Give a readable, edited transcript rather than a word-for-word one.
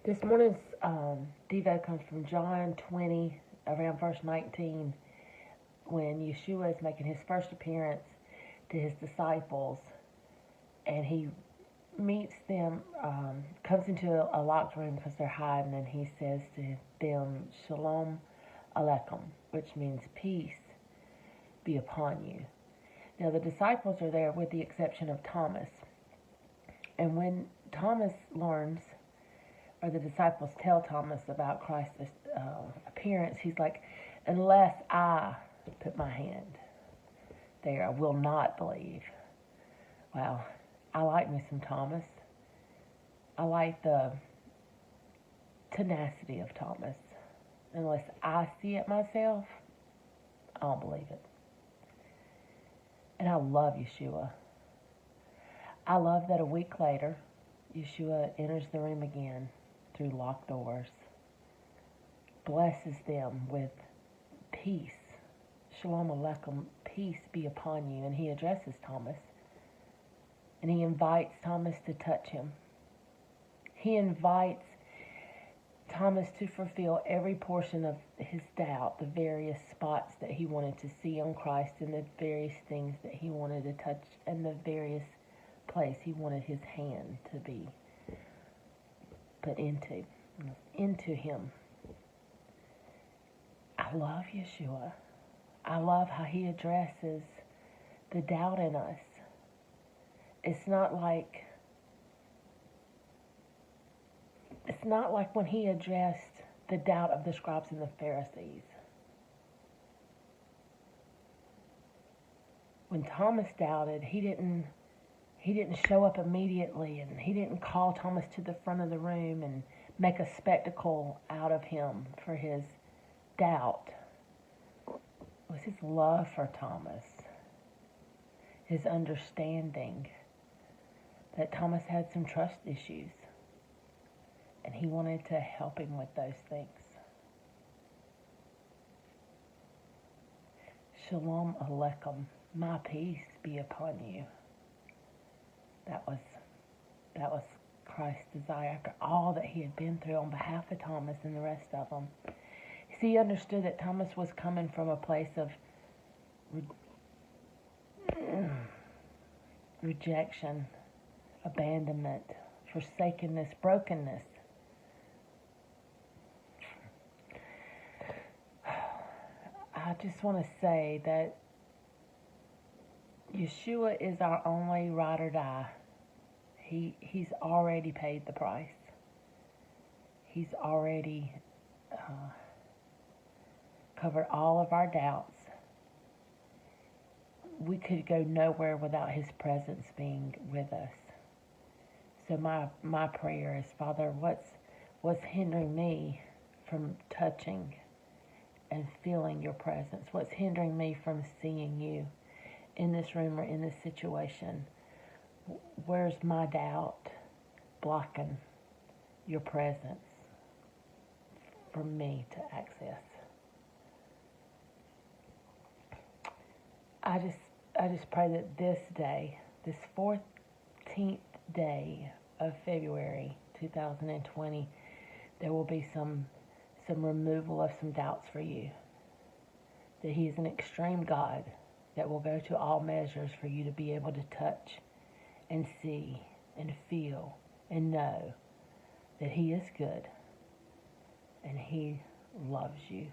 This morning's Devo comes from John 20, around verse 19, when Yeshua is making his first appearance to his disciples, and he meets them, comes into a locked room because they're hiding, and he says to them, Shalom Aleichem, which means peace be upon you. Now, the disciples are there with the exception of Thomas. And when Thomas learns, or the disciples tell Thomas about Christ's appearance, he's like, unless I put my hand there, I will not believe. Wow, I like me some Thomas. I like the tenacity of Thomas. Unless I see it myself, I don't believe it. And I love Yeshua. I love that a week later, Yeshua enters the room again through locked doors, blesses them with peace. Shalom Aleichem, peace be upon you. And he addresses Thomas, and he invites Thomas to touch him. He invites Thomas to fulfill every portion of his doubt, the various spots that he wanted to see on Christ, and the various things that he wanted to touch, and the various place he wanted his hand to be put into him. I love Yeshua. I love how he addresses the doubt in us. It's not like when he addressed the doubt of the scribes and the Pharisees. When Thomas doubted, he didn't show up immediately, and he didn't call Thomas to the front of the room and make a spectacle out of him for his doubt. It was his love for Thomas, his understanding that Thomas had some trust issues, and he wanted to help him with those things. Shalom Aleichem, my peace be upon you. That was Christ's desire after all that he had been through on behalf of Thomas and the rest of them. See, he understood that Thomas was coming from a place of rejection, abandonment, forsakenness, brokenness. I just want to say that Yeshua is our only ride or die. He's already paid the price. He's already covered all of our doubts. We could go nowhere without his presence being with us. So my prayer is, Father, what's hindering me from touching and feeling your presence? What's hindering me from seeing you in this room or in this situation? Where's my doubt blocking your presence for me to access? I just pray that this day, this 14th day of February 2020, there will be some removal of some doubts for you. That he is an extreme God that will go to all measures for you to be able to touch and see and feel and know that he is good and he loves you.